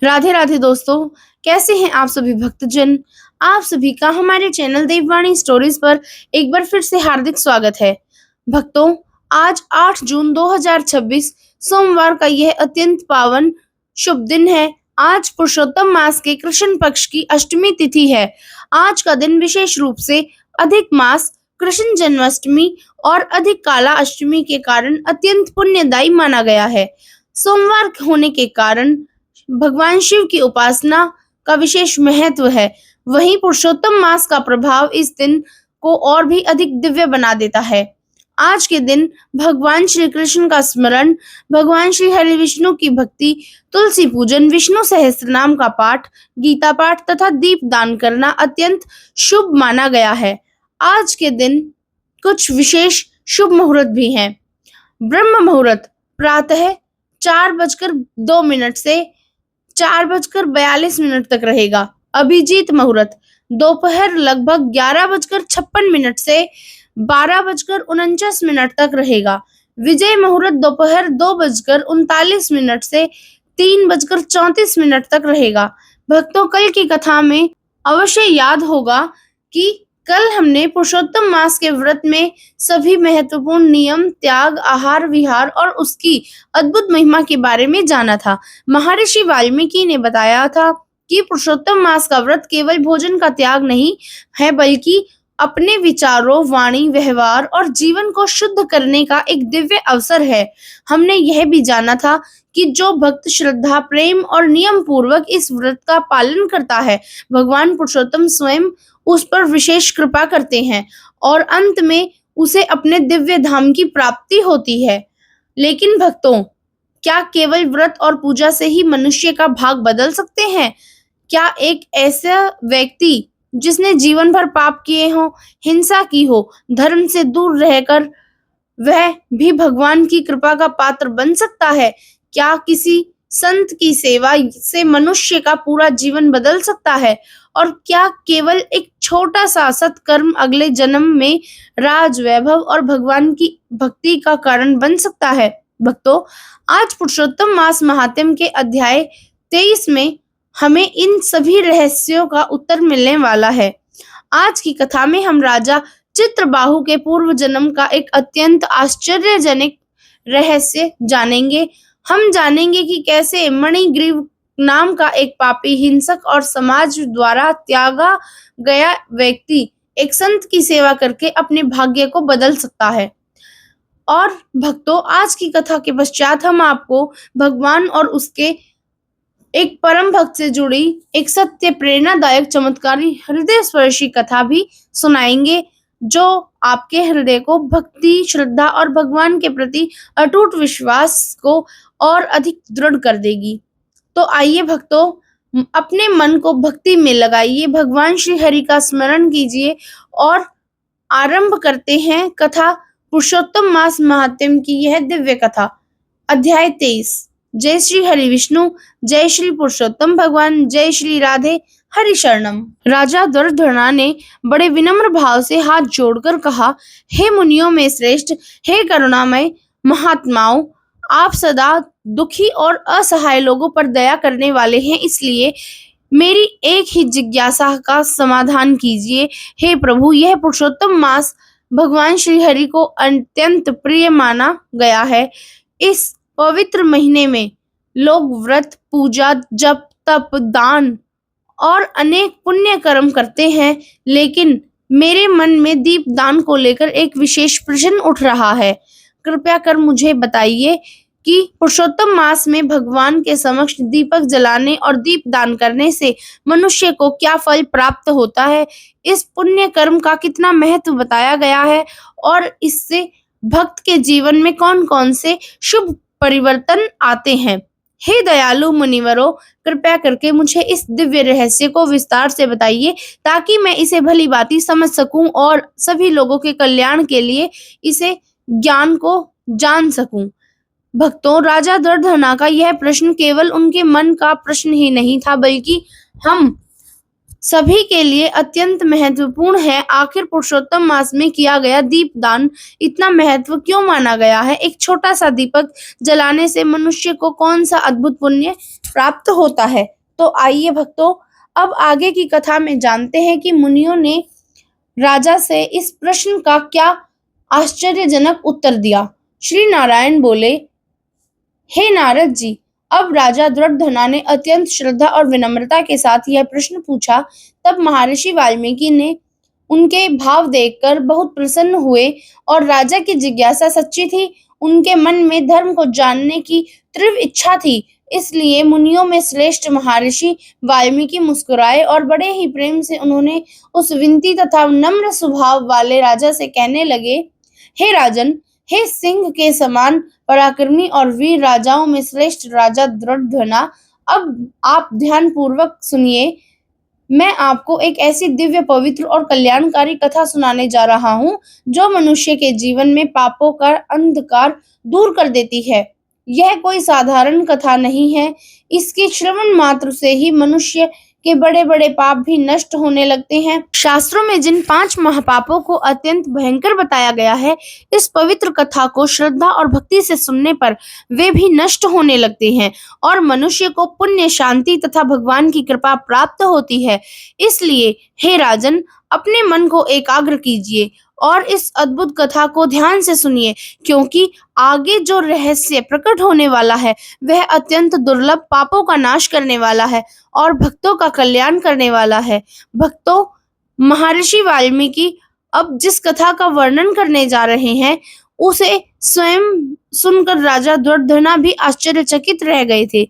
राधे राधे दोस्तों। कैसे हैं आप सभी भक्तजन। आप सभी का हमारे चैनल देववाणी स्टोरीज पर एक बार फिर से हार्दिक स्वागत है। भक्तों, आज 8 जून 2026 सोमवार का यह अत्यंत पावन शुभ दिन है। आज पुरुषोत्तम मास के कृष्ण पक्ष की अष्टमी तिथि है। आज का दिन विशेष रूप से अधिक मास, कृष्ण जन्माष्टमी और अधिक काला अष्टमी के कारण अत्यंत पुण्यदायी माना गया है। सोमवार होने के कारण भगवान शिव की उपासना का विशेष महत्व है। वहीं पुरुषोत्तम मास का प्रभाव इस दिन को और भी अधिक दिव्य बना देता है। आज के दिन भगवान श्री कृष्ण का स्मरण, भगवान श्री हरि विष्णु की भक्ति, तुलसी पूजन, विष्णु सहस्त्रनाम का पाठ, गीता पाठ तथा दीप दान करना अत्यंत शुभ माना गया है। आज के दिन कुछ विशेष शुभ मुहूर्त भी हैं। ब्रह्म मुहूर्त प्रातः 4:02 से 4:42 तक रहेगा। अभिजीत मुहूर्त दोपहर लगभग 11:56 से 12:49 तक रहेगा। विजय मुहूर्त दोपहर 2:39 से 3:34 तक रहेगा। भक्तों, कल की कथा में अवश्य याद होगा कि कल हमने पुरुषोत्तम मास के व्रत में सभी महत्वपूर्ण नियम, त्याग, आहार विहार और उसकी अद्भुत महिमा के बारे में जाना था। महर्षि वाल्मीकि ने बताया था कि पुरुषोत्तम मास का व्रत केवल भोजन का त्याग नहीं है, बल्कि अपने विचारों, वाणी, व्यवहार और जीवन को शुद्ध करने का एक दिव्य अवसर है। हमने यह भी जाना था कि जो भक्त श्रद्धा, प्रेम और नियम पूर्वक इस व्रत का पालन करता है, भगवान पुरुषोत्तम स्वयं उस पर विशेष कृपा करते हैं और अंत में उसे अपने दिव्य धाम की प्राप्ति होती है। लेकिन भक्तों, क्या केवल व्रत और पूजा से ही मनुष्य का भाग बदल सकते हैं? क्या एक ऐसा व्यक्ति जिसने जीवन भर पाप किए हों, हिंसा की हो, धर्म से दूर रहकर वह भी भगवान की कृपा का पात्र बन सकता है? क्या किसी संत की सेवा से मनुष्य का पूरा जीवन बदल सकता है? और क्या केवल एक छोटा सा सत्कर्म अगले जन्म में राज, वैभव और भगवान की भक्ति का कारण बन सकता है? भक्तों, आज पुरुषोत्तम मास महात्म्य के अध्याय 23 में हमें इन सभी रहस्यों का उत्तर मिलने वाला है। आज की कथा में हम राजा चित्रबाहु के पूर्व जन्म का एक अत्यंत आश्चर्यजनक रहस्य जानेंगे। हम जानेंगे कि कैसे मणिग्रीव नाम का एक पापी, हिंसक और समाज द्वारा त्यागा गया व्यक्ति एक संत की सेवा करके अपने भाग्य को बदल सकता है। और भक्तों, आज की कथा के पश्चात हम आपको भगवान और उसके एक परम भक्त से जुड़ी एक सत्य, प्रेरणादायक, चमत्कारी, हृदय स्पर्शी कथा भी सुनाएंगे, जो आपके हृदय को भक्ति, श्रद्धा और भगवान के प्रति अटूट विश्वास को और अधिक दृढ़ कर देगी। तो आइए भक्तों, अपने मन को भक्ति में लगाइए, भगवान श्री हरि का स्मरण कीजिए और आरंभ करते हैं कथा, पुरुषोत्तम मास महात्म्य की यह दिव्य कथा। अध्याय 23। जय श्री हरि विष्णु, जय श्री पुरुषोत्तम भगवान, जय श्री राधे, हरि शरणम। राजा दुर्धना ने बड़े विनम्र भाव से हाथ जोड़कर कहा, हे मुनियों में श्रेष्ठ, हे करुणामय महात्माओं, आप सदा दुखी और असहाय लोगों पर दया करने वाले हैं, इसलिए मेरी एक ही जिज्ञासा का समाधान कीजिए। हे प्रभु, यह पुरुषोत्तम मास भगवान श्री हरि को अत्यंत प्रिय माना गया है। इस पवित्र महीने में लोग व्रत, पूजा, जप, तप, दान और अनेक पुण्य कर्म करते हैं, लेकिन मेरे मन में दीप दान को लेकर एक विशेष प्रश्न उठ रहा है। कृपया कर मुझे बताइए कि पुरुषोत्तम मास में भगवान के समक्ष दीपक जलाने और दीप दान करने से मनुष्य को क्या फल प्राप्त होता है? इस पुण्य कर्म का कितना महत्व बताया गया है और इससे भक्त के जीवन में कौन-कौन से शुभ परिवर्तन आते हैं? हे दयालु मुनिवरों, कृपया करके मुझे इस दिव्य रहस्य को विस्तार से बताइए, ताकि मैं इसे भली भांति समझ सकूं और सभी लोगों के कल्याण के लिए इसे ज्ञान को जान सकूं। भक्तों, राजा दुर्धना का यह प्रश्न केवल उनके मन का प्रश्न ही नहीं था, बल्कि हम सभी के लिए अत्यंत महत्वपूर्ण है। आखिर पुरुषोत्तम मास में किया गया दीपदान इतना महत्व क्यों माना गया है? एक छोटा सा दीपक जलाने से मनुष्य को कौन सा अद्भुत पुण्य प्राप्त होता है? तो आइए भक्तों, अब आगे की कथा में जानते हैं कि मुनियों ने राजा से इस प्रश्न का क्या आश्चर्यजनक उत्तर दिया। श्री नारायण बोले, हे नारद जी, अब राजा दुर्योधना ने अत्यंत श्रद्धा और विनम्रता के साथ यह प्रश्न पूछा। तब महर्षि वाल्मीकि ने उनके भाव देखकर बहुत प्रसन्न हुए और राजा की जिज्ञासा सच्ची थी। उनके मन में धर्म को जानने की तीव्र इच्छा थी। इसलिए मुनियों में श्रेष्ठ महर्षि वाल्मीकि मुस्कुराए और बड़े ही प्रेम से उन्होंने उस विनती तथा नम्र स्वभाव वाले राजा से कहने लगे, हे राजन, हे सिंह के समान पराक्रमी और वीर राजाओं में श्रेष्ठ राजा दुर्योधना, अब आप ध्यान पूर्वक सुनिए। मैं आपको एक ऐसी दिव्य, पवित्र और कल्याणकारी कथा सुनाने जा रहा हूँ जो मनुष्य के जीवन में पापों का अंधकार दूर कर देती है। यह कोई साधारण कथा नहीं है। इसके श्रवण मात्र से ही मनुष्य के बड़े बड़े पाप भी नष्ट होने लगते हैं। शास्त्रों में जिन 5 महापापों को अत्यंत भयंकर बताया गया है, इस पवित्र कथा को श्रद्धा और भक्ति से सुनने पर वे भी नष्ट होने लगते हैं और मनुष्य को पुण्य, शांति तथा भगवान की कृपा प्राप्त होती है। इसलिए हे राजन, अपने मन को एकाग्र कीजिए और इस अद्भुत कथा को ध्यान से सुनिए, क्योंकि आगे जो रहस्य प्रकट होने वाला है वह अत्यंत दुर्लभ, पापों का नाश करने वाला है और भक्तों का कल्याण करने वाला है। भक्तों, महर्षि वाल्मीकि अब जिस कथा का वर्णन करने जा रहे हैं, उसे स्वयं सुनकर राजा दुर्योधना भी आश्चर्यचकित रह गए थे।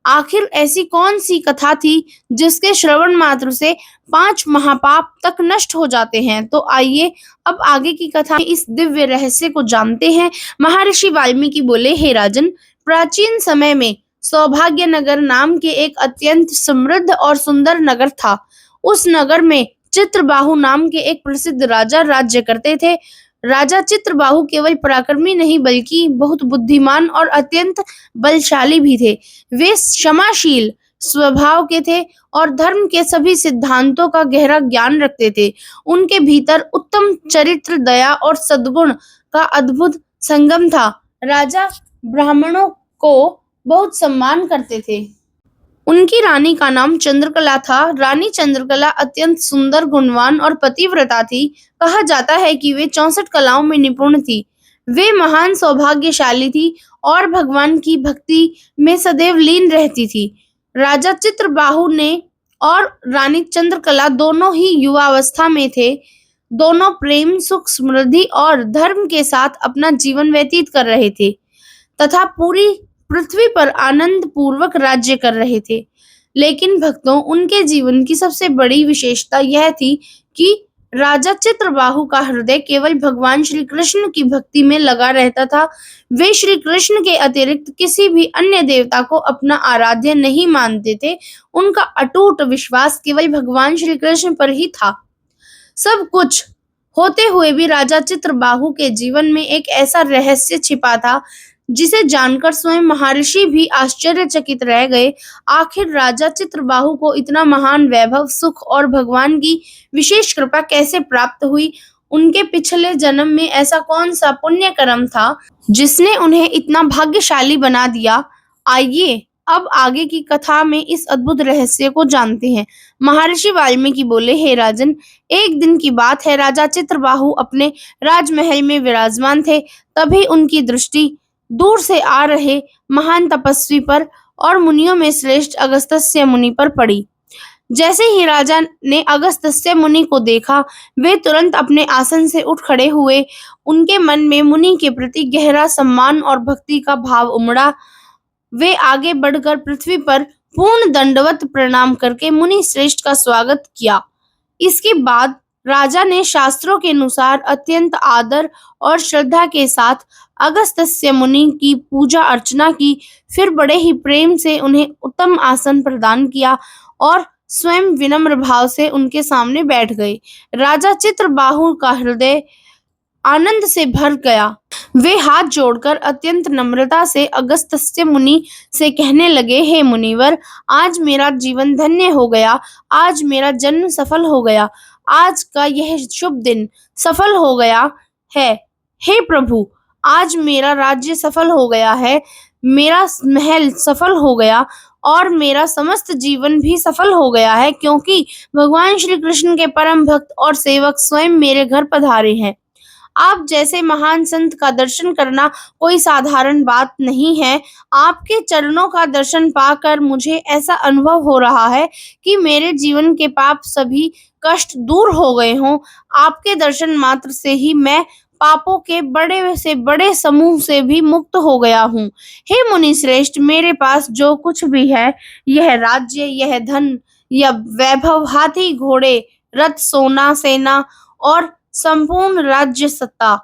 आखिर ऐसी कौन सी कथा थी जिसके श्रवण मात्र से 5 महापाप तक नष्ट हो जाते हैं? तो आइए अब आगे की कथा में इस दिव्य रहस्य को जानते हैं। महर्षि वाल्मीकि बोले, हे राजन, प्राचीन समय में सौभाग्य नगर नाम के एक अत्यंत समृद्ध और सुंदर नगर था। उस नगर में चित्रबाहु नाम के एक प्रसिद्ध राजा राज्य करते थे। राजा चित्रबाहु केवल पराक्रमी नहीं बल्कि बहुत बुद्धिमान और अत्यंत बलशाली भी थे। वे क्षमाशील स्वभाव के थे और धर्म के सभी सिद्धांतों का गहरा ज्ञान रखते थे। उनके भीतर उत्तम चरित्र, दया और सद्गुण का अद्भुत संगम था। राजा ब्राह्मणों को बहुत सम्मान करते थे। उनकी रानी का नाम चंद्रकला था। रानी चंद्रकला अत्यंत सुंदर, गुणवान और पतिव्रता थी। कहा जाता है कि वे 64 कलाओं में निपुण थी। वे महान सौभाग्यशाली थी और भगवान की भक्ति में सदैव लीन रहती थी। राजा चित्रबाहु ने और रानी चंद्रकला दोनों ही युवावस्था में थे। दोनों प्रेम, सुख, समृद्धि और धर्म के साथ अपना जीवन व्यतीत कर रहे थे तथा पूरी पृथ्वी पर आनंद पूर्वक राज्य कर रहे थे। लेकिन भक्तों, उनके जीवन की सबसे बड़ी विशेषता यह थी कि राजा चित्रबाहु का हृदय केवल भगवान श्री कृष्ण की भक्ति में लगा रहता था। वे श्री कृष्ण के अतिरिक्त किसी भी अन्य देवता को अपना आराध्य नहीं मानते थे। उनका अटूट विश्वास केवल भगवान श्री कृष्ण पर ही था। सब कुछ होते हुए भी राजा चित्रबाहु के जीवन में एक ऐसा रहस्य छिपा था जिसे जानकर स्वयं महर्षि भी आश्चर्यचकित रह गए। आखिर राजा चित्रबाहु को इतना महान वैभव, सुख और भगवान की विशेष कृपा कैसे प्राप्त हुई? उनके पिछले जन्म में ऐसा कौन सा पुण्य कर्म था जिसने उन्हें इतना भाग्यशाली बना दिया? आइए अब आगे की कथा में इस अद्भुत रहस्य को जानते हैं। महर्षि वाल्मीकि बोले, हे राजन, एक दिन की बात है। राजा चित्रबाहु अपने राजमहल में विराजमान थे। तभी उनकी दृष्टि दूर से आ रहे महान तपस्वी पर और मुनियों में श्रेष्ठ अगस्त्य मुनि पर पड़ी। जैसे ही राजा ने अगस्त्य मुनि को देखा, वे तुरंत अपने आसन से उठ खड़े हुए। उनके मन में मुनि के प्रति गहरा सम्मान और भक्ति का भाव उमड़ा। वे आगे बढ़कर पृथ्वी पर पूर्ण दंडवत प्रणाम करके मुनि श्रेष्ठ का स्वागत किया। इसके बाद राजा ने शास्त्रों के अनुसार अत्यंत आदर और श्रद्धा के साथ अगस्त्य मुनि की पूजा अर्चना की। फिर बड़े ही प्रेम से उन्हें उत्तम आसन प्रदान किया और स्वयं विनम्र भाव से उनके सामने बैठ गए। राजा चित्रबाहु का हृदय आनंद से भर गया। वे हाथ जोड़कर अत्यंत नम्रता से अगस्त्य मुनि से कहने लगे, हे मुनिवर, आज मेरा जीवन धन्य हो गया, आज मेरा जन्म सफल हो गया, आज का यह शुभ दिन सफल हो गया है। हे प्रभु, आज मेरा राज्य सफल हो गया है, मेरा महल सफल हो गया और मेरा समस्त जीवन भी सफल हो गया है, क्योंकि भगवान श्री कृष्ण के परम भक्त और सेवक स्वयं मेरे घर पधारे हैं। आप जैसे महान संत का दर्शन करना कोई साधारण बात नहीं है। आपके चरणों का दर्शन पाकर मुझे ऐसा अनुभव हो रहा है कि मेरे जीवन के पाप सभी कष्ट दूर हो गए हों। आपके दर्शन मात्र से ही मैं पापों के बड़े से बड़े समूह से भी मुक्त हो गया हूँ। हे मुनि श्रेष्ठ, मेरे पास जो कुछ भी है, यह राज्य, यह धन, यह वैभव, हाथी घोड़े, रथ, सोना, सेना और संपूर्ण राज्य सत्ता,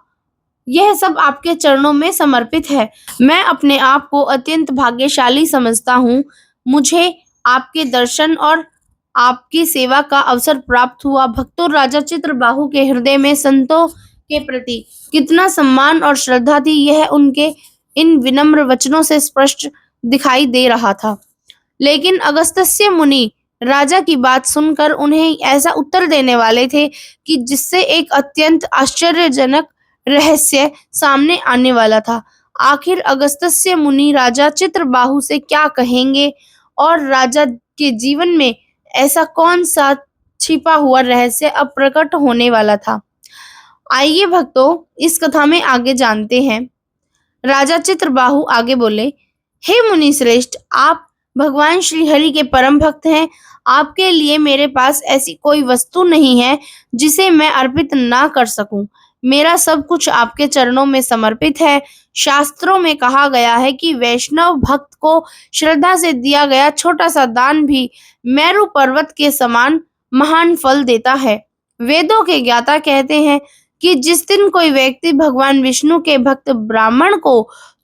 यह सब आपके चरणों में समर्पित है। मैं अपने आप को अत्यंत भाग्यशाली समझता हूँ। मुझे आपके दर्शन और आपकी सेवा का अवसर प्राप्त हुआ। भक्तों, राजा चित्रबाहु के हृदय में संतों के प्रति कितना सम्मान और श्रद्धा थी, यह उनके इन विनम्र वचनों से स्पष्ट दिखाई दे रहा था। लेकिन अगस्त्य मुनि राजा की बात सुनकर उन्हें ऐसा उत्तर देने वाले थे कि जिससे एक अत्यंत आश्चर्यजनक रहस्य सामने आने वाला था। आखिर अगस्त्य मुनि राजा चित्रबाहु से क्या कहेंगे और राजा के जीवन में ऐसा कौन सा छिपा हुआ रहस्य अब प्रकट होने वाला था। आइए भक्तों, इस कथा में आगे जानते हैं। राजा चित्रबाहु आगे बोले, हे मुनि श्रेष्ठ, आप भगवान श्री हरि के परम भक्त हैं। आपके लिए मेरे पास ऐसी कोई वस्तु नहीं है जिसे मैं अर्पित ना कर सकूं। मेरा सब कुछ आपके चरणों में समर्पित है। शास्त्रों में कहा गया है कि वैष्णव भक्त को श्रद्धा से दिया गया छोटा सा दान भी मेरु पर्वत के समान महान फल देता है। वेदों के ज्ञाता कहते हैं कि जिस दिन कोई व्यक्ति भगवान विष्णु के भक्त ब्राह्मण को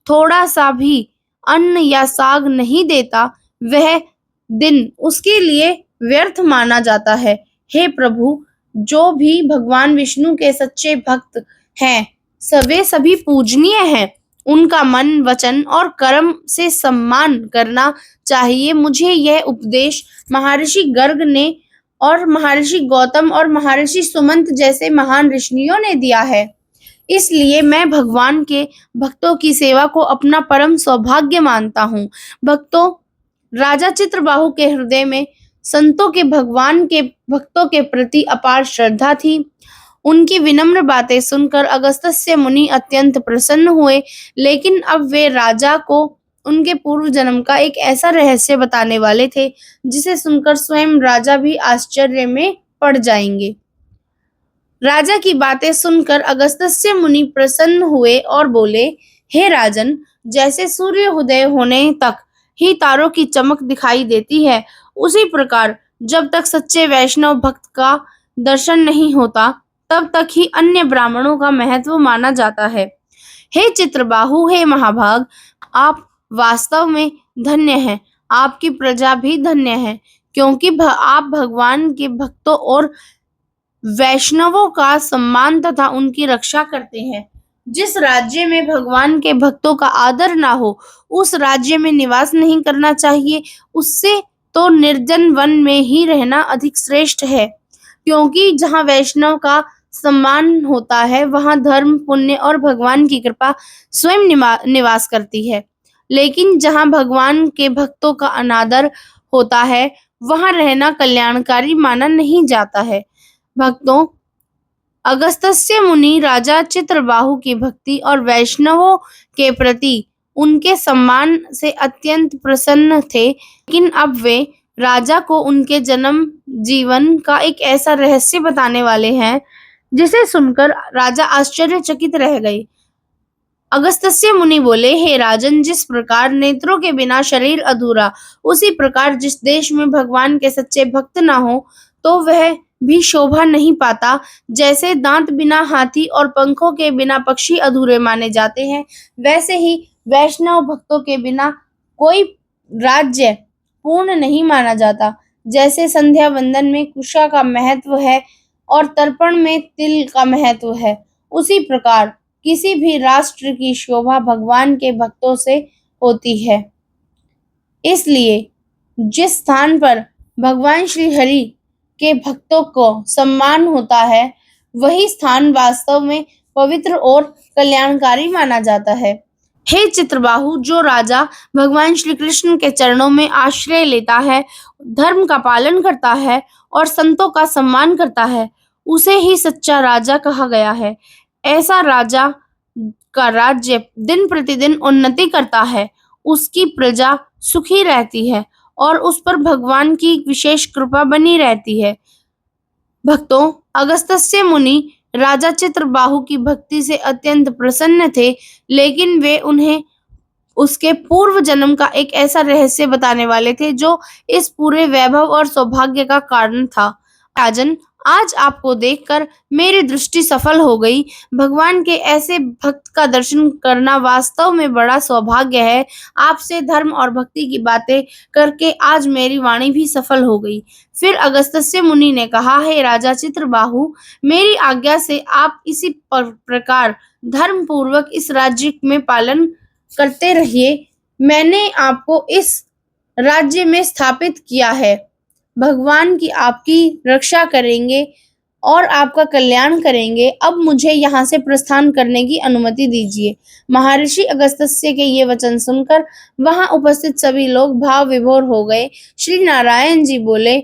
थोड़ा सा भी अन्न या साग नहीं देता, वह दिन उसके लिए व्यर्थ माना जाता है। हे प्रभु, जो भी भगवान विष्णु के सच्चे भक्त हैं, वे सभी पूजनीय हैं। उनका मन, वचन और कर्म से सम्मान करना चाहिए। मुझे यह उपदेश महर्षि गर्ग ने और महर्षि गौतम और महर्षि सुमंत जैसे महान ऋषियों ने दिया है। इसलिए मैं भगवान के भक्तों की सेवा को अपना परम सौभाग्य मानता हूँ। भक्तों, राजा चित्रबाहु के हृदय में संतों के भगवान के भक्तों के प्रति अपार श्रद्धा थी। उनकी विनम्र बातें सुनकर अगस्त्य मुनि अत्यंत प्रसन्न हुए, लेकिन अब वे राजा को उनके पूर्व जन्म का एक ऐसा रहस्य बताने वाले थे जिसे सुनकर स्वयं राजा भी आश्चर्य में पड़ जाएंगे। राजा की बातें सुनकर अगस्त्य मुनि प्रसन्न हुए और बोले, हे राजन, जैसे सूर्य उदय होने तक ही तारों की चमक दिखाई देती है, उसी प्रकार जब तक सच्चे वैष्णव भक्त का दर्शन नहीं होता, तब तक ही अन्य ब्राह्मणों का महत्व माना जाता है। हे चित्रबाहु, हे महाभाग, आप वास्तव में धन्य हैं। आपकी प्रजा भी धन्य है, क्योंकि आप भगवान के भक्तों और वैष्णवों का सम्मान तथा उनकी रक्षा करते हैं। जिस राज्य में भगवान के भक्तों का आदर ना हो, उस राज्य में निवास नहीं करना चाहिए। उससे तो निर्जन वन में ही रहना अधिक श्रेष्ठ है, क्योंकि जहाँ वैष्णव का सम्मान होता है, वहाँ धर्म, पुण्य और भगवान की कृपा स्वयं निवास करती है। लेकिन जहाँ भगवान के भक्तों का अनादर होता है, वहाँ रहना कल्याणकारी माना नहीं जाता है। भक्तों, अगस्त्य मुनि राजा चित्रबाहु की भक्ति और वैष्णवों के प्रति उनके सम्मान से अत्यंत प्रसन्न थे, लेकिन अब वे राजा को उनके जन्म जीवन का एक ऐसा रहस्य बताने वाले हैं जिसे सुनकर राजा आश्चर्यचकित रह गए। अगस्त्य मुनि बोले, हे राजन, जिस प्रकार नेत्रों के बिना शरीर अधूरा, उसी प्रकार जिस देश में भगवान के सच्चे भक्त ना हो, तो वह भी शोभा नहीं पाता। जैसे दांत बिना हाथी और पंखों के बिना पक्षी अधूरे माने जाते हैं, वैसे ही वैष्णव भक्तों के बिना कोई राज्य पूर्ण नहीं माना जाता। जैसे संध्या वंदन में कुशा का महत्व है और तर्पण में तिल का महत्व है, उसी प्रकार किसी भी राष्ट्र की शोभा भगवान के भक्तों से होती है। इसलिए जिस स्थान पर भगवान श्री हरि के भक्तों को सम्मान होता है, वही स्थान वास्तव में पवित्र और कल्याणकारी माना जाता है। हे चित्रबाहु, जो राजा भगवान श्री कृष्ण के चरणों में आश्रय लेता है, धर्म का पालन करता है और संतों का सम्मान करता है, उसे ही सच्चा राजा कहा गया है। ऐसा राजा का राज्य दिन प्रतिदिन उन्नति करता है, उसकी प्रजा सुखी रहती है और उस पर भगवान की विशेष कृपा बनी रहती है। भक्तों, अगस्त्य मुनि राजा चित्रबाहु की भक्ति से अत्यंत प्रसन्न थे, लेकिन वे उन्हें उसके पूर्व जन्म का एक ऐसा रहस्य बताने वाले थे जो इस पूरे वैभव और सौभाग्य का कारण था। राजन, आज आपको देखकर मेरी दृष्टि सफल हो गई। भगवान के ऐसे भक्त का दर्शन करना वास्तव में बड़ा सौभाग्य है। आपसे धर्म और भक्ति की बातें करके आज मेरी वाणी भी सफल हो गई। फिर अगस्त्य मुनि ने कहा, हे राजा चित्रबाहु, मेरी आज्ञा से आप इसी प्रकार धर्म पूर्वक इस राज्य में पालन करते रहिए। मैंने आपको इस राज्य में स्थापित किया है। भगवान की आपकी रक्षा करेंगे और आपका कल्याण करेंगे। अब मुझे यहाँ से प्रस्थान करने की अनुमति दीजिए। महर्षि अगस्त्य के ये वचन सुनकर वहां उपस्थित सभी लोग भाव विभोर हो गए। श्री नारायण जी बोले,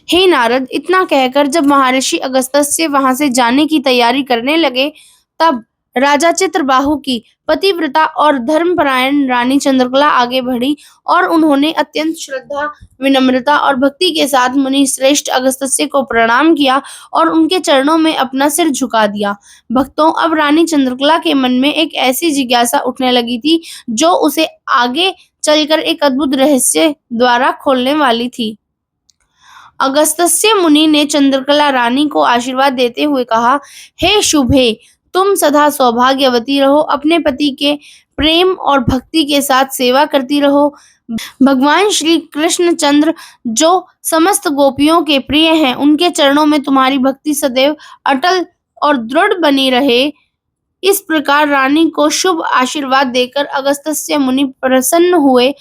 हे नारद, इतना कहकर जब महर्षि अगस्त्य वहां से जाने की तैयारी करने लगे, तब राजा चित्रबाहु की पतिव्रता और धर्मपरायण रानी चंद्रकला आगे बढ़ी और उन्होंने अत्यंत श्रद्धा, विनम्रता और भक्ति के साथ मुनि श्रेष्ठ अगस्त्य को प्रणाम किया और उनके चरणों में अपना सिर झुका दिया। भक्तों, अब रानी चंद्रकला के मन में एक ऐसी जिज्ञासा उठने लगी थी जो उसे आगे चलकर एक अद्भुत रहस्य द्वारा खोलने वाली थी। अगस्त्य मुनि ने चंद्रकला रानी को आशीर्वाद देते हुए कहा, हे शुभे, तुम सदा सौभाग्यवती रहो, अपने पति के प्रेम और भक्ति के साथ सेवा करती रहो। भगवान श्री कृष्णचंद्र जो समस्त गोपियों के प्रिय हैं, उनके चरणों में तुम्हारी भक्ति सदैव अटल और दृढ़ बनी रहे। इस प्रकार रानी को शुभ आशीर्वाद देकर अगस्त्य मुनि प्रसन्न हुए।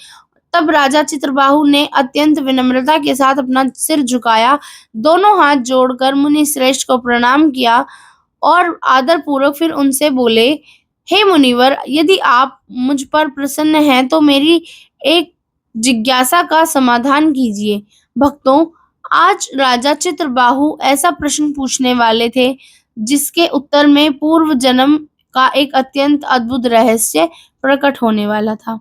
तब राजा चित्रबाहु ने अत्यंत विनम्रता के साथ अपना सिर झुकाया, दोनों हाथ जोड़कर मुनि श्रेष्ठ को प्रणाम किया और आदर पूर्वक फिर उनसे बोले, हे मुनिवर, यदि आप मुझ पर प्रसन्न हैं तो मेरी एक जिज्ञासा का समाधान कीजिए। भक्तों, आज राजा चित्रबाहु ऐसा प्रश्न पूछने वाले थे जिसके उत्तर में पूर्व जन्म का एक अत्यंत अद्भुत रहस्य प्रकट होने वाला था।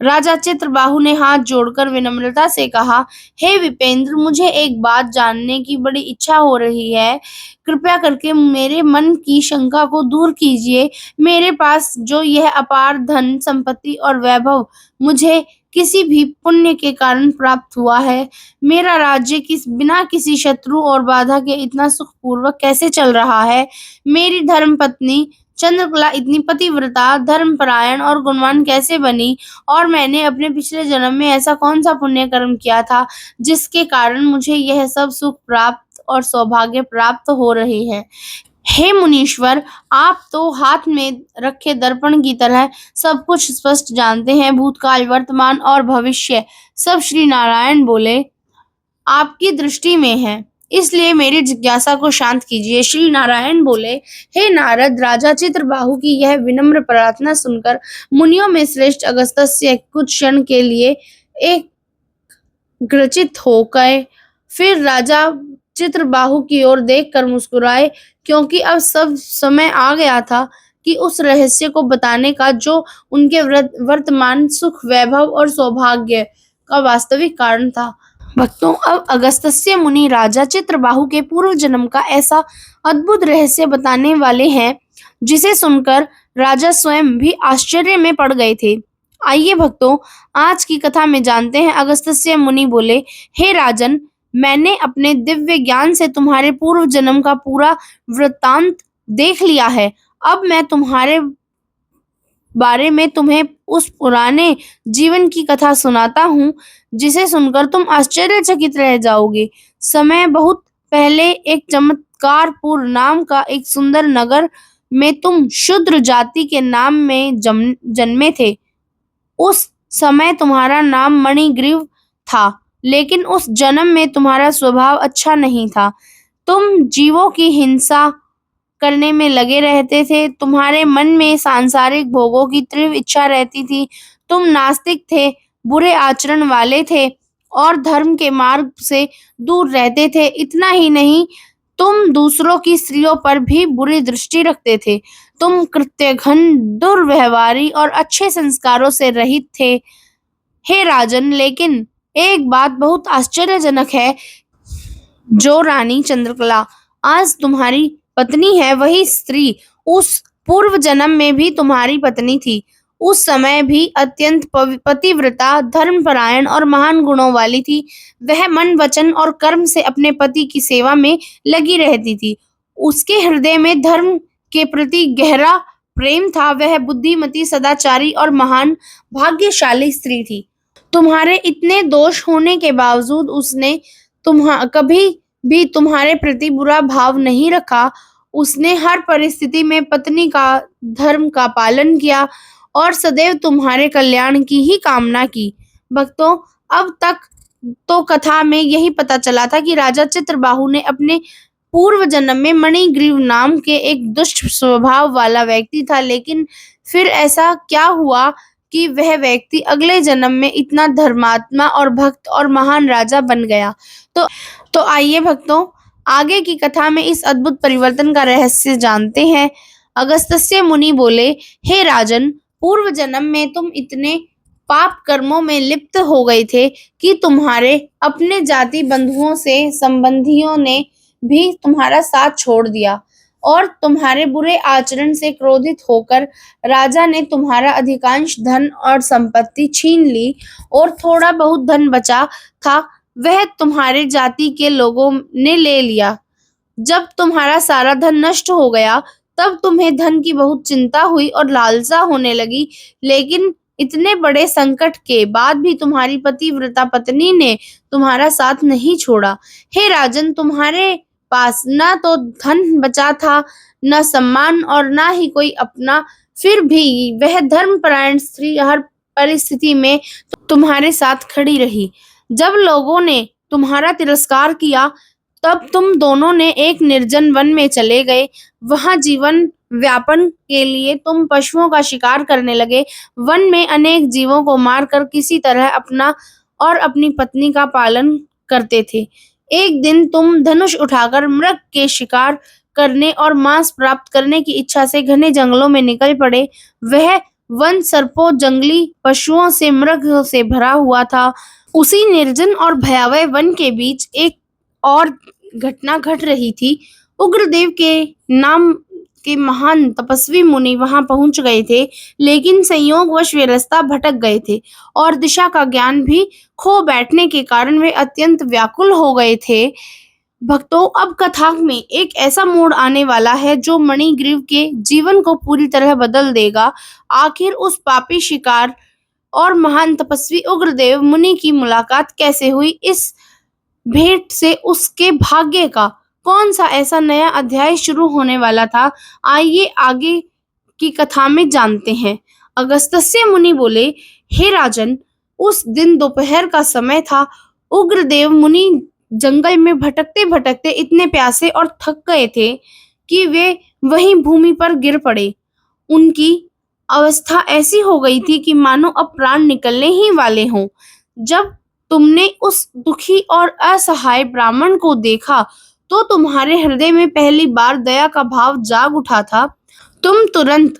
राजा चित्रबाहु ने हाथ जोड़कर विनम्रता से कहा, हे विपेंद्र, मुझे एक बात जानने की बड़ी इच्छा हो रही है। कृपया करके मेरे मन की शंका को दूर कीजिए। मेरे पास जो यह अपार धन संपत्ति और वैभव मुझे किसी भी पुण्य के कारण प्राप्त हुआ है, मेरा राज्य बिना किसी शत्रु और बाधा के इतना सुखपूर्वक कैसे चल रहा है? मेरी धर्म पत्नी चंद्रकला इतनी पतिव्रता, धर्मपरायण और गुणवान कैसे बनी? और मैंने अपने पिछले जन्म में ऐसा कौन सा पुण्य कर्म किया था जिसके कारण मुझे यह सब सुख प्राप्त और सौभाग्य प्राप्त हो रहे हैं? हे मुनीश्वर, आप तो हाथ में रखे दर्पण की तरह सब कुछ स्पष्ट जानते हैं। भूतकाल, वर्तमान और भविष्य सब श्री नारायण बोले आपकी दृष्टि में है, इसलिए मेरी जिज्ञासा को शांत कीजिए। श्री नारायण बोले, हे नारद, राजा चित्रबाहु की यह विनम्र प्रार्थना सुनकर मुनियों में श्रेष्ठ अगस्त्य कुछ क्षण के लिए एक ग्रचित हो गए। फिर राजा चित्रबाहु की ओर देखकर मुस्कुराए, क्योंकि अब सब समय आ गया था कि उस रहस्य को बताने का जो उनके वर्तमान सुख, वैभव और सौभाग्य का वास्तविक कारण था। भक्तों, अब अगस्त्य मुनि राजा चित्रबाहु के पूर्व जन्म का ऐसा अद्भुत रहस्य बताने वाले हैं जिसे सुनकर राजा स्वयं भी आश्चर्य में पड़ गए थे। आइए भक्तों, आज की कथा में जानते हैं। अगस्त्य मुनि बोले, हे राजन, मैंने अपने दिव्य ज्ञान से तुम्हारे पूर्व जन्म का पूरा वृत्तांत देख लिया है। अब मैं तुम्हारे बारे में तुम्हें उस पुराने जीवन की कथा सुनाता हूँ जिसे सुनकर तुम आश्चर्यचकित रह जाओगे। समय बहुत पहले एक चमत्कारपुर नाम का एक सुंदर नगर में तुम शूद्र जाति के नाम में जन्मे थे। उस समय तुम्हारा नाम मणिग्रीव था, लेकिन उस जन्म में तुम्हारा स्वभाव अच्छा नहीं था। तुम जीवों की हिंसा करने में लगे रहते थे। तुम्हारे मन में सांसारिक भोगों की तीव्र इच्छा रहती थी। तुम नास्तिक थे, बुरे आचरण वाले थे और धर्म के मार्ग से दूर रहते थे। इतना ही नहीं, तुम दूसरों की स्त्रियों पर भी बुरी दृष्टि रखते थे। तुम कृत्यघन, दुर्व्यवहारी और अच्छे संस्कारों से रहित थे। हे राजन, लेकिन एक बात बहुत आश्चर्यजनक है। जो रानी चंद्रकला आज तुम्हारी पत्नी है, वही स्त्री उस पूर्व जन्म में भी तुम्हारी पत्नी थी। उस समय भी अत्यंत पतिव्रता, धर्मपरायण और महान गुणों वाली थी। वह मन, वचन और कर्म से अपने पति की सेवा में लगी रहती थी। उसके हृदय में धर्म के प्रति गहरा प्रेम था। वह बुद्धिमती, सदाचारी और महान भाग्यशाली स्त्री थी। तुम्हारे इतने दोष होने के बावजूद उसने कभी भी तुम्हारे प्रति बुरा भाव नहीं रखा। उसने हर परिस्थिति में पत्नी का धर्म का पालन किया और सदैव तुम्हारे कल्याण की ही कामना की। भक्तों, अब तक तो कथा में यही पता चला था कि राजा चित्रबाहु ने अपने पूर्व जन्म में मणिग्रीव नाम के एक दुष्ट स्वभाव वाला व्यक्ति था, लेकिन फिर ऐसा क्या हुआ कि वह व्यक्ति अगले जन्म में इतना धर्मात्मा और भक्त और महान राजा बन गया। तो आइए भक्तों, आगे की कथा में इस अद्भुत परिवर्तन का रहस्य जानते हैं। अगस्त्य मुनि बोले, हे राजन, पूर्व जन्म में तुम इतने पाप कर्मों में लिप्त हो गए थे कि तुम्हारे अपने जाति बंधुओं से संबंधियों ने भी तुम्हारा साथ छोड़ दिया और तुम्हारे बुरे आचरण से क्रोधित होकर राजा ने तुम्हारा अधिकांश धन और संपत्ति छीन ली और थोड़ा बहुत धन बचा था वह तुम्हारे जाति के लोगों ने ले लिया। जब तुम्हारा सारा धन नष्ट हो गया, तब तुम्हें धन की बहुत चिंता हुई और लालसा होने लगी। लेकिन इतने बड़े संकट के बाद भी तुम्हारी पतिव्रता पत्नी ने तुम्हारा साथ नहीं छोड़ा। हे राजन, तुम्हारे पास न तो धन बचा था, न सम्मान और न ही कोई अपना, फिर भी वह धर्मपरायण स्त्री हर परिस्थिति में तुम्हारे साथ खड़ी रही। जब लोगों ने तुम्हारा तिरस्कार किया, तब तुम दोनों ने एक निर्जन वन में चले गए। वहां जीवन व्यापन के लिए तुम पशुओं का शिकार करने लगे। वन में अनेक जीवों को मारकर किसी तरह अपना और अपनी पत्नी का पालन करते थे। एक दिन तुम धनुष उठाकर मृग के शिकार करने और मांस प्राप्त करने की इच्छा से घने जंगलों में निकल पड़े। वह वन सर्पों, जंगली पशुओं से, मृग से भरा हुआ था। उसी निर्जन और भयावह वन के बीच एक और घटना घट रही थी। उग्रदेव के नाम के महान तपस्वी मुनि वहां पहुंच गए थे, लेकिन संयोगवश वे रास्ता भटक गए थे और दिशा का ज्ञान भी खो बैठने के कारण वे अत्यंत व्याकुल हो गए थे। भक्तों, अब कथा में एक ऐसा मोड़ आने वाला है जो मणिग्रीव के जीवन को पूरी तरह बदल देगा। आखिर उस पापी शिकार और महान तपस्वी उग्रदेव मुनि की मुलाकात कैसे हुई? इस भेंट से उसके भाग्य का कौन सा ऐसा नया अध्याय शुरू होने वाला था? आइए आगे की कथा में जानते हैं। अगस्त्य मुनि बोले, हे राजन, उस दिन दोपहर का समय था। उग्रदेव मुनि जंगल में भटकते भटकते इतने प्यासे और थक गए थे कि वे वहीं भूमि पर गिर पड़े। उनकी अवस्था ऐसी हो गई थी कि मानो अब प्राण निकलने ही वाले हों। जब तुमने उस दुखी और असहाय ब्राह्मण को देखा, तो तुम्हारे हृदय में पहली बार दया का भाव जाग उठा था। तुम तुरंत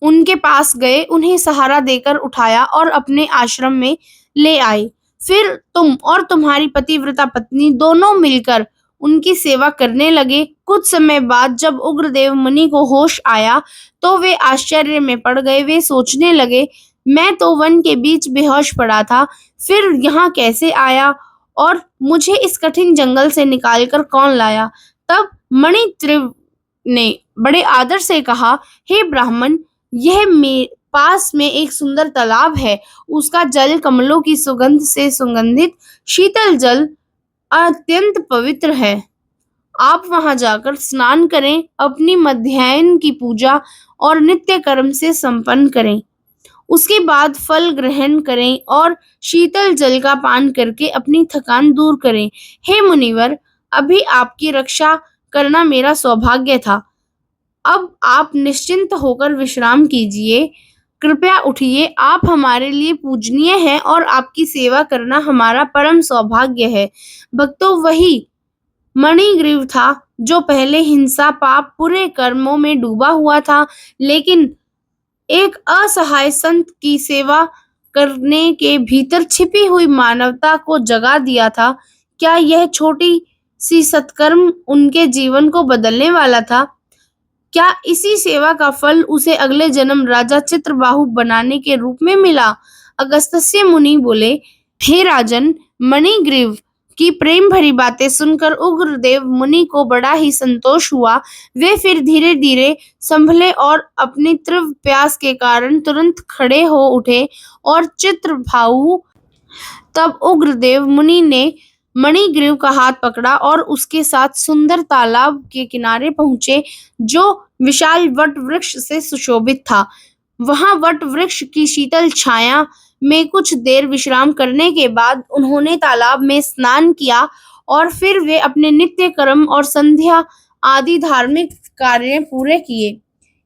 उनके पास गए, उन्हें सहारा देकर उठाया और अपने आश्रम में ले आए। फिर तुम और तुम्हारी पतिव्रता पत्नी दोनों मिलकर उनकी सेवा करने लगे। कुछ समय बाद जब उग्रदेव मुनि को होश आया, तो वे आश्चर्य में पड़ गए। वे सोचने लगे, मैं तो वन के बीच बेहोश पड़ा था, फिर यहाँ कैसे आया और मुझे इस कठिन जंगल से निकालकर कौन लाया? तब मणिग्रीव ने बड़े आदर से कहा, हे ब्राह्मण, यह पास में एक सुंदर तालाब है। उसका जल कमलों की सुगंध से सुगंधित शीतल जल अत्यंत पवित्र है। आप वहां जाकर स्नान करें, अपनी मध्याह्न की पूजा और नित्य कर्म से संपन्न करें। उसके बाद फल ग्रहण करें और शीतल जल का पान करके अपनी थकान दूर करें। हे मुनिवर, अभी आपकी रक्षा करना मेरा सौभाग्य था। अब आप निश्चिंत होकर विश्राम कीजिए। कृपया उठिए, आप हमारे लिए पूजनीय हैं और आपकी सेवा करना हमारा परम सौभाग्य है। भक्तों, वही मणिग्रीव था जो पहले हिंसा, पाप, बुरे कर्मों में डूबा हुआ था, लेकिन एक असहाय संत की सेवा करने के भीतर छिपी हुई मानवता को जगा दिया था। क्या यह छोटी सी सत्कर्म उनके जीवन को बदलने वाला था? क्या इसी सेवा का फल उसे अगले जन्म राजा चित्रबाहु बनाने के रूप में मिला? अगस्त्य मुनि बोले, हे राजन, मणिग्रीव की प्रेम भरी बातें सुनकर उग्रदेव मुनि को बड़ा ही संतोष हुआ। वे फिर धीरे धीरे संभले और अपनी तीव्र प्यास के कारण तुरंत खड़े हो उठे और चित्रबाहु। तब उग्रदेव मुनि ने मणिग्रीव का हाथ पकड़ा और उसके साथ सुंदर तालाब के किनारे पहुंचे, जो विशाल वट वृक्ष से सुशोभित था। वहां वट वृक्ष की शीतल छाया में कुछ देर विश्राम करने के बाद उन्होंने तालाब में स्नान किया और फिर वे अपने नित्य कर्म और संध्या आदि धार्मिक कार्य पूरे किए।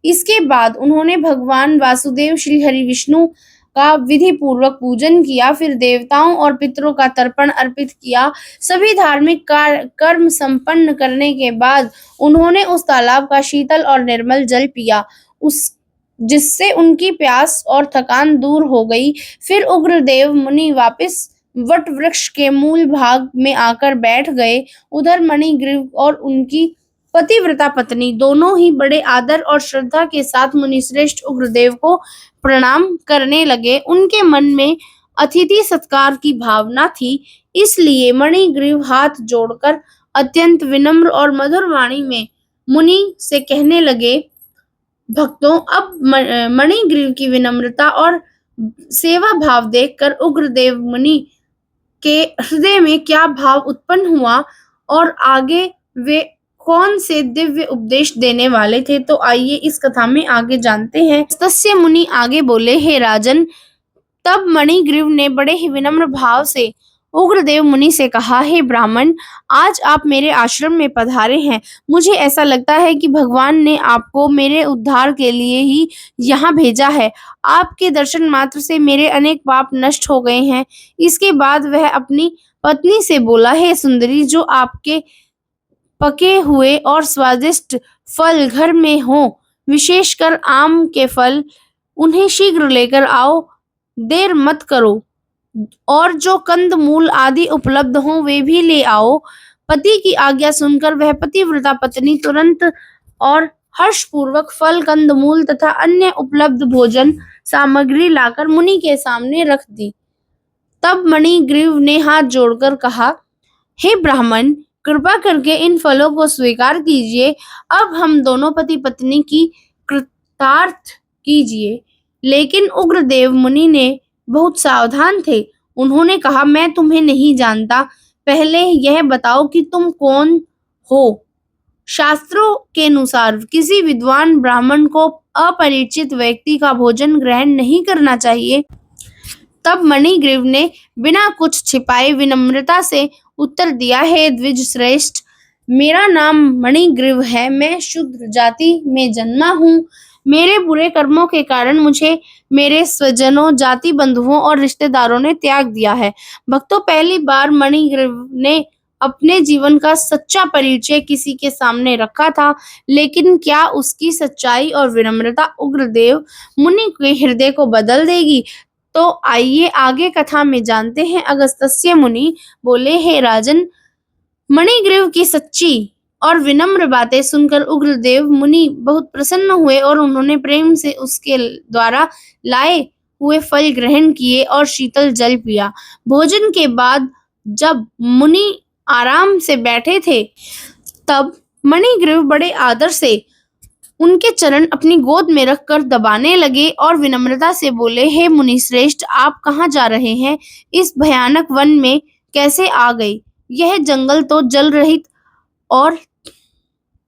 इसके बाद उन्होंने भगवान वासुदेव, श्री हरि विष्णु का विधि पूर्वक पूजन किया, फिर देवताओं और पितरों का तर्पण अर्पित किया। सभी धार्मिक कर्म संपन्न करने के बाद उन्होंने उस तालाब का शीतल और निर्मल जल पिया, जिससे उनकी प्यास और थकान दूर हो गई। फिर उग्रदेव मुनि वापस वट वृक्ष के मूल भाग में आकर बैठ गए। उधर मणिग्रीव और उनकी पतिव्रता पत्नी दोनों ही बड़े आदर और श्रद्धा के साथ मुनिश्रेष्ठ उग्रदेव को प्रणाम करने लगे। उनके मन में अतिथि सत्कार की भावना थी, इसलिए मणिग्रीव हाथ जोड़कर अत्यंत विनम्र और मधुर वाणी में मुनि से कहने लगे, भक्तों, अब मणिग्रीव की विनम्रता और सेवा भाव देखकर उग्रदेव मुनि के हृदय में क्या भाव उत्पन्न हुआ और आगे वे कौन से दिव्य उपदेश देने वाले थे, तो आइए इस कथा में आगे जानते हैं। तस्य मुनि आगे बोले, हे राजन, तब मणिग्रीव ने बड़े ही विनम्र भाव से उग्रदेव मुनि से कहा, हे ब्राह्मण, आज आप मेरे आश्रम में पधारे हैं। मुझे ऐसा लगता है कि भगवान ने आपको मेरे उद्धार के लिए ही यहाँ भेजा है। आपके दर्शन मात्र से मेरे अनेक पाप नष्ट हो गए हैं। इसके बाद वह अपनी पत्नी से बोला, हे सुंदरी, जो आपके पके हुए और स्वादिष्ट फल घर में हो, विशेषकर आम के फल, उन्हें शीघ्र लेकर आओ, देर मत करो, और जो कंद मूल आदि उपलब्ध हों वे भी ले आओ। पति की आज्ञा सुनकर वह पतिव्रता पत्नी तुरंत और हर्षपूर्वक फल, कंद मूल तथा अन्य उपलब्ध भोजन सामग्री लाकर मुनि के सामने रख दी। तब मणिग्रीव ने हाथ जोड़कर कहा, हे ब्राह्मण, कृपा करके इन फलों को स्वीकार कीजिए। अब हम दोनों पति पत्नी की कृतार्थ कीजिए। लेकिन उग्रदेव मुनि ने बहुत सावधान थे। उन्होंने कहा, मैं तुम्हें नहीं जानता, पहले यह बताओ कि तुम कौन हो। शास्त्रों के अनुसार किसी विद्वान ब्राह्मण को अपरिचित व्यक्ति का भोजन ग्रहण नहीं करना चाहिए। तब मणिग्रीव ने बिना कुछ छिपाए विनम्रता से उत्तर दिया, हे द्विज श्रेष्ठ, मेरा नाम मणिग्रीव है। मैं शूद्र जाति में जन्मा हूँ। मेरे बुरे कर्मों के कारण मुझे मेरे स्वजनों, जाति बंधुओं और रिश्तेदारों ने त्याग दिया है। भक्तों, पहली बार मणिग्रीव ने अपने जीवन का सच्चा परिचय किसी के सामने रखा था, लेकिन क्या उसकी सच्चाई और विनम्रता उग्रदेव मुनि के हृदय को बदल देगी? तो आइए आगे कथा में जानते हैं। अगस्त्य मुनि बोले, हे राजन, मणिग्रीव की सच्ची और विनम्र बातें सुनकर उग्रदेव मुनि बहुत प्रसन्न हुए और उन्होंने प्रेम से उसके द्वारा लाए हुए फल ग्रहण किए और शीतल जल पिया। भोजन के बाद जब मुनि आराम से बैठे थे, तब मणिग्रीव बड़े आदर से उनके चरण अपनी गोद में रखकर दबाने लगे और विनम्रता से बोले, हे मुनिश्रेष्ठ, आप कहाँ जा रहे हैं? इस भयानक वन में कैसे आ गए? यह जंगल तो जल रहित और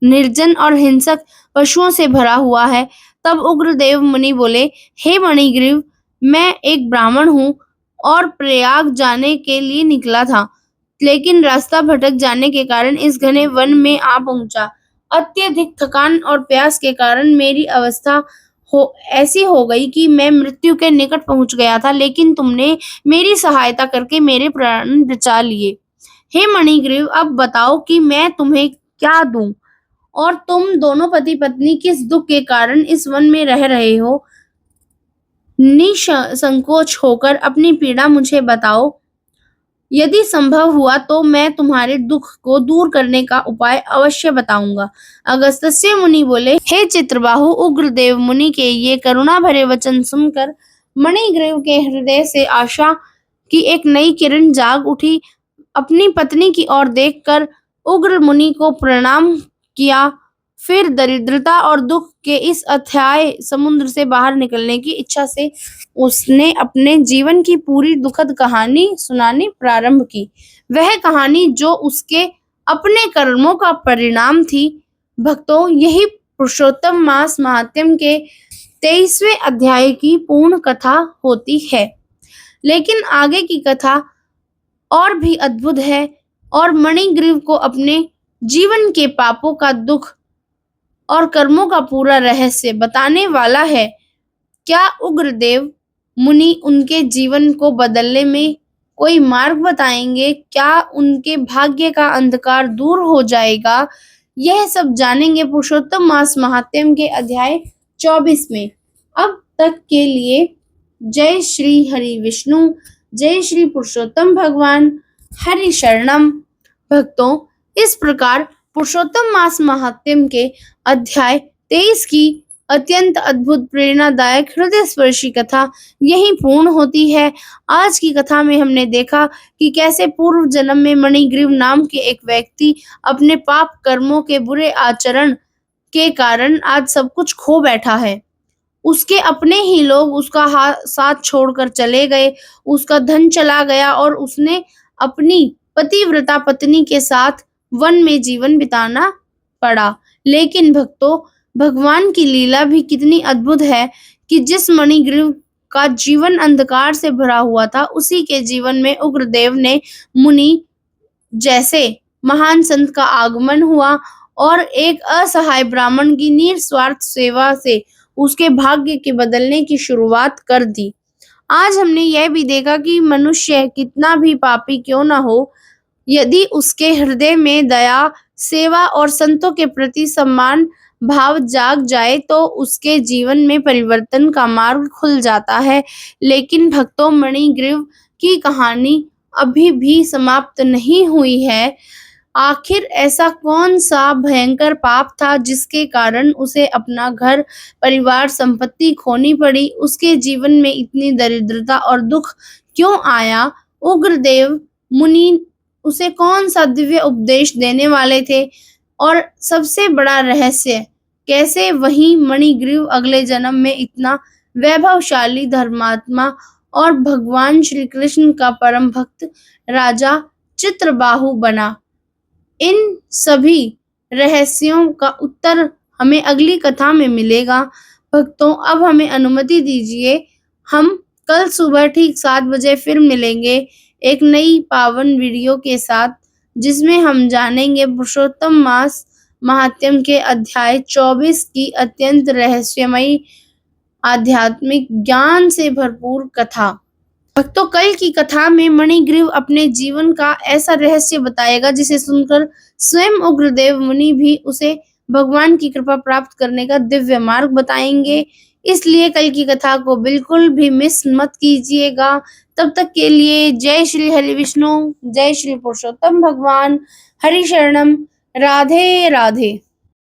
निर्जन और हिंसक पशुओं से भरा हुआ है। तब उग्रदेव मुनि बोले, हे मणिग्रीव, मैं एक ब्राह्मण हूँ और प्रयाग जाने के लिए निकला था, लेकिन रास्ता भटक जाने के कारण इस घने वन में आ पहुंचा। अत्यधिक थकान और प्यास के कारण मेरी अवस्था ऐसी हो गई कि मैं मृत्यु के निकट पहुंच गया था, लेकिन तुमने मेरी सहायता करके मेरे प्राण बचा लिए। हे मणिग्रीव, अब बताओ कि मैं तुम्हें क्या दूं, और तुम दोनों पति पत्नी किस दुख के कारण इस वन में रह रहे हो? निसंकोच होकर अपनी पीड़ा मुझे बताओ। यदि संभव हुआ तो मैं तुम्हारे दुख को दूर करने का उपाय अवश्य बताऊंगा। अगस्त्य मुनि बोले, हे चित्रबाहु, उग्रदेव मुनि के ये करुणा भरे वचन सुनकर मणिग्रीव के हृदय से आशा की एक नई किरण जाग उठी। अपनी पत्नी की ओर देखकर उग्र मुनि को प्रणाम किया। फिर दरिद्रता और दुख के इस अथाह समुद्र से बाहर निकलने की इच्छा से उसने अपने जीवन की पूरी दुखद कहानी सुनानी प्रारंभ की। वह कहानी जो उसके अपने कर्मों का परिणाम थी। भक्तों, यही पुरुषोत्तम मास महात्म्य के 23वें अध्याय की पूर्ण कथा होती है। लेकिन आगे की कथा और भी अद्भुत है और मणिग्रीव को अपने जीवन के पापों का दुख और कर्मों का पूरा रहस्य बताने वाला है। क्या उग्रदेव मुनि उनके जीवन को बदलने में कोई मार्ग बताएंगे? क्या उनके भाग्य का अंधकार दूर हो जाएगा? यह सब जानेंगे पुरुषोत्तम मास महात्म्य के अध्याय 24 में। अब तक के लिए जय श्री हरि विष्णु, जय श्री पुरुषोत्तम भगवान, हरि शरणम। भक्तों, इस प्रकार पुरुषोत्तम मास महात्म्य के अध्याय 23 की अत्यंत अद्भुत, प्रेरणादायक, हृदय स्पर्शी कथा यही पूर्ण होती है। आज की कथा में हमने देखा कि कैसे पूर्व जन्म में मणिग्रीव नाम के एक व्यक्ति अपने पाप कर्मों के बुरे आचरण के कारण आज सब कुछ खो बैठा है। उसके अपने ही लोग उसका साथ छोड़कर चले गए, उसका धन चला गया और उसने अपनी पतिव्रता पत्नी के साथ वन में जीवन बिताना पड़ा। लेकिन भक्तों, भगवान की लीला भी कितनी अद्भुत है कि जिस मणिग्रीव का जीवन अंधकार से भरा हुआ था, उसी के जीवन में उग्रदेव ने मुनि जैसे महान संत का आगमन हुआ और एक असहाय ब्राह्मण की निस्वार्थ सेवा से उसके भाग्य के बदलने की शुरुआत कर दी। आज हमने यह भी देखा कि मनुष्य कितना भी पापी क्यों न हो, यदि उसके हृदय में दया, सेवा और संतों के प्रति सम्मान भाव जाग जाए तो उसके जीवन में परिवर्तन का मार्ग खुल जाता है। लेकिन भक्तों, मणिग्रीव की कहानी अभी भी समाप्त नहीं हुई है। आखिर ऐसा कौन सा भयंकर पाप था जिसके कारण उसे अपना घर, परिवार, संपत्ति खोनी पड़ी? उसके जीवन में इतनी दरिद्रता और दुख क्यों आया? उग्रदेव मुनि उसे कौन सा दिव्य उपदेश देने वाले थे? और सबसे बड़ा रहस्य, कैसे वही मणिग्रीव अगले जन्म में इतना वैभवशाली धर्मात्मा और भगवान श्री कृष्ण का परम भक्त राजा चित्रबाहु बना? इन सभी रहस्यों का उत्तर हमें अगली कथा में मिलेगा। भक्तों, अब हमें अनुमति दीजिए, हम कल सुबह ठीक 7 बजे फिर मिलेंगे एक नई पावन वीडियो के साथ, जिसमें हम जानेंगे पुरुषोत्तम मास महात्म्य के अध्याय 24 की अत्यंत रहस्यमयी, आध्यात्मिक ज्ञान से भरपूर कथा। भक्तों, कल की कथा में मणिग्रीव अपने जीवन का ऐसा रहस्य बताएगा जिसे सुनकर स्वयं उग्रदेव मुनि भी उसे भगवान की कृपा प्राप्त करने का दिव्य मार्ग बताएंगे। इसलिए कल की कथा को बिल्कुल भी मिस मत कीजिएगा। तब तक के लिए जय श्री हरि विष्णु, जय श्री पुरुषोत्तम भगवान, हरि शरणम, राधे राधे।